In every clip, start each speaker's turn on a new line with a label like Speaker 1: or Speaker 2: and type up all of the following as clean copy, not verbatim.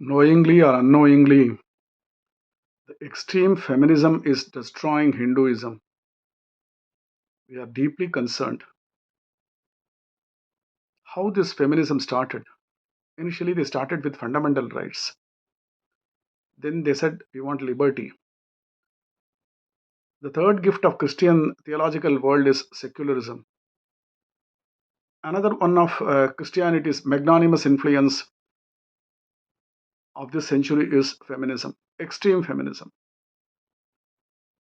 Speaker 1: Knowingly or unknowingly, the extreme feminism is destroying Hinduism. We are deeply concerned how this feminism started. Initially, they started with fundamental rights. Then they said, we want liberty. The third gift of Christian theological world is secularism. Another one of Christianity's magnanimous influence of this century is feminism, extreme feminism.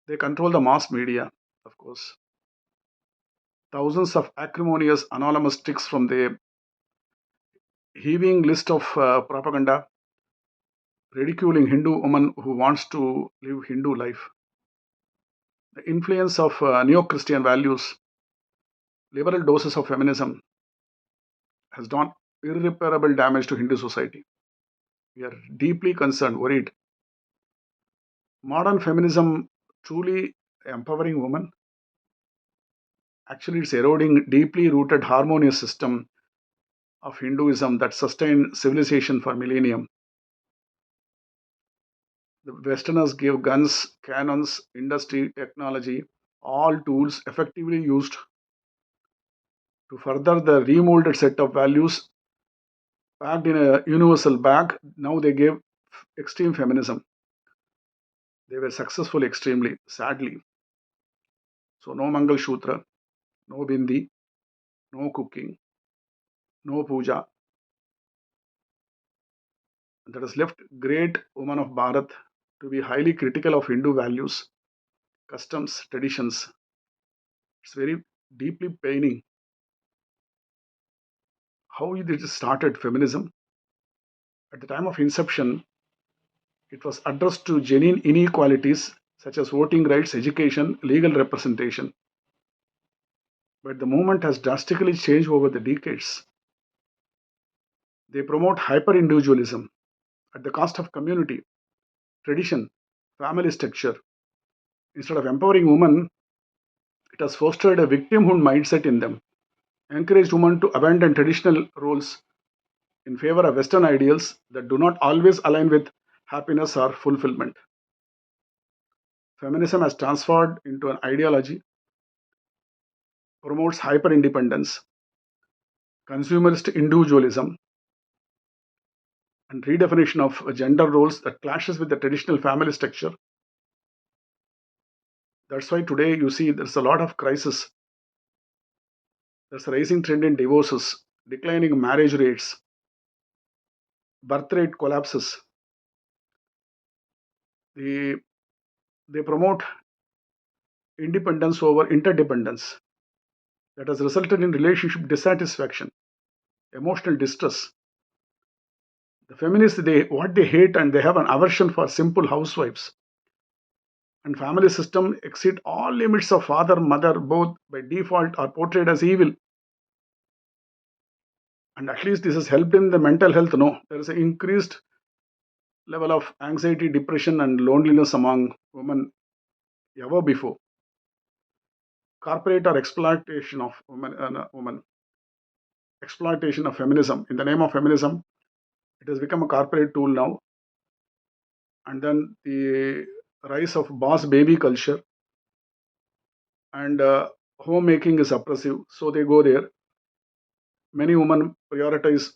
Speaker 1: They control the mass media, of course. Thousands of acrimonious anonymous sticks from the heaving list of propaganda ridiculing Hindu woman who wants to live Hindu life. The influence of neo-Christian values, liberal doses of feminism has done irreparable damage to Hindu society. We are deeply concerned, worried. Modern feminism truly empowering women? Actually, it's eroding deeply rooted harmonious system of Hinduism that sustained civilization for millennium. The Westerners gave guns, cannons, industry, technology, all tools effectively used to further the remolded set of values packed in a universal bag. Now they gave extreme feminism. They were successful extremely, sadly. So no Mangal Shutra, no Bindi, no cooking, no puja. That has left great women of Bharat to be highly critical of Hindu values, customs, traditions. It's very deeply paining how it started feminism. At the time of inception, it was addressed to genuine inequalities such as voting rights, education, legal representation. But the movement has drastically changed over the decades. They promote hyper individualism at the cost of community, tradition, family structure. Instead of empowering women, it has fostered a victimhood mindset in them, encouraged women to abandon traditional roles in favor of Western ideals that do not always align with happiness or fulfillment. Feminism has transformed into an ideology, promotes hyper independence, consumerist individualism, and redefinition of gender roles that clashes with the traditional family structure. That's why today you see there's a lot of crisis. There's a rising trend in divorces, declining marriage rates, birth rate collapses. They, they promote independence over interdependence that has resulted in relationship dissatisfaction, emotional distress. The feminists, they what they hate and they have an aversion for simple housewives. And family system exceed all limits of father, mother, both by default are portrayed as evil. And at least this has helped in the mental health. No, there is an increased level of anxiety, depression, and loneliness among women ever before. Corporate or exploitation of women, exploitation of feminism in the name of feminism. It has become a corporate tool now. And then the rise of boss baby culture and homemaking is oppressive. So they go there. Many women prioritize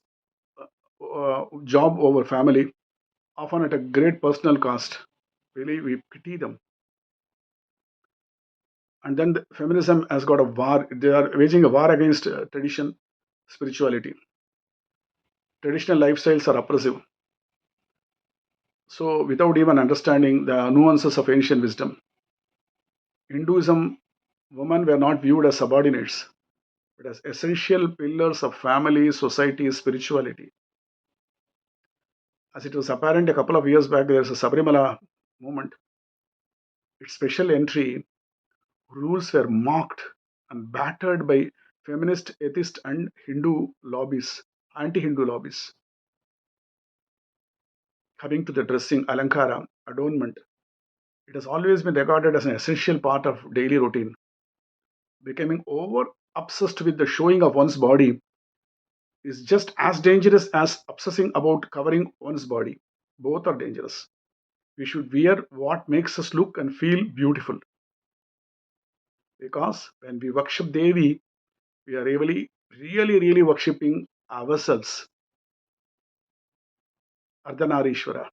Speaker 1: job over family, often at a great personal cost. Really, we pity them. And then the feminism has got a war. They are waging a war against tradition, spirituality. Traditional lifestyles are oppressive. So, without even understanding the nuances of ancient wisdom, Hinduism, women were not viewed as subordinates, but as essential pillars of family, society, spirituality. As it was apparent a couple of years back, there's a Sabrimala movement. Its special entry rules were mocked and battered by feminist, atheist, and Hindu lobbies, anti Hindu lobbies. Coming to the dressing, alankara, adornment, it has always been regarded as an essential part of daily routine. Becoming over obsessed with the showing of one's body is just as dangerous as obsessing about covering one's body. Both are dangerous. We should wear what makes us look and feel beautiful, because when we worship Devi, we are really worshipping ourselves. Ardhanarishwara,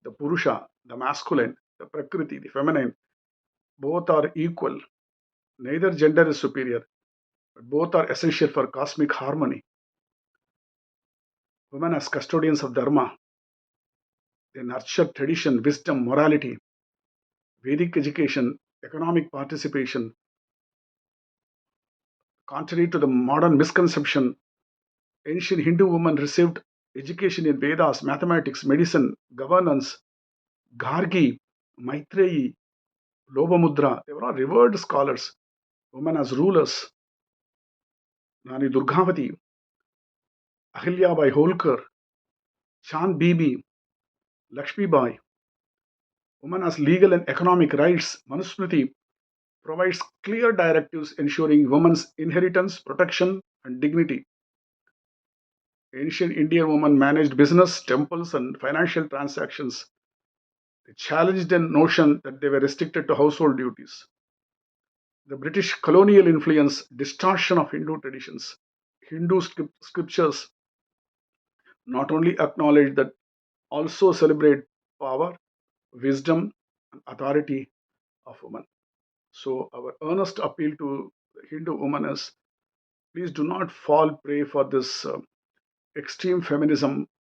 Speaker 1: the Purusha, the masculine, the Prakriti, the feminine, both are equal. Neither gender is superior, but both are essential for cosmic harmony. Women as custodians of Dharma, they nurture tradition, wisdom, morality, Vedic education, economic participation. Contrary to the modern misconception, ancient Hindu women received education in Vedas, mathematics, medicine, governance. Gargi, Maitreyi, Lobamudra, they were all revered scholars. Women as rulers, Rani Durgavati, Ahilyabai Holkar, Chand Bibi, Lakshmi Bai. Women as legal and economic rights, Manusmriti provides clear directives ensuring women's inheritance, protection, and dignity. Ancient Indian women managed business, temples, and financial transactions. They challenged the notion that they were restricted to household duties. The British colonial influence, distortion of Hindu traditions. Hindu scriptures not only acknowledge that, also celebrate power, wisdom, and authority of women. So, our earnest appeal to the Hindu women is, please do not fall prey for this extreme feminism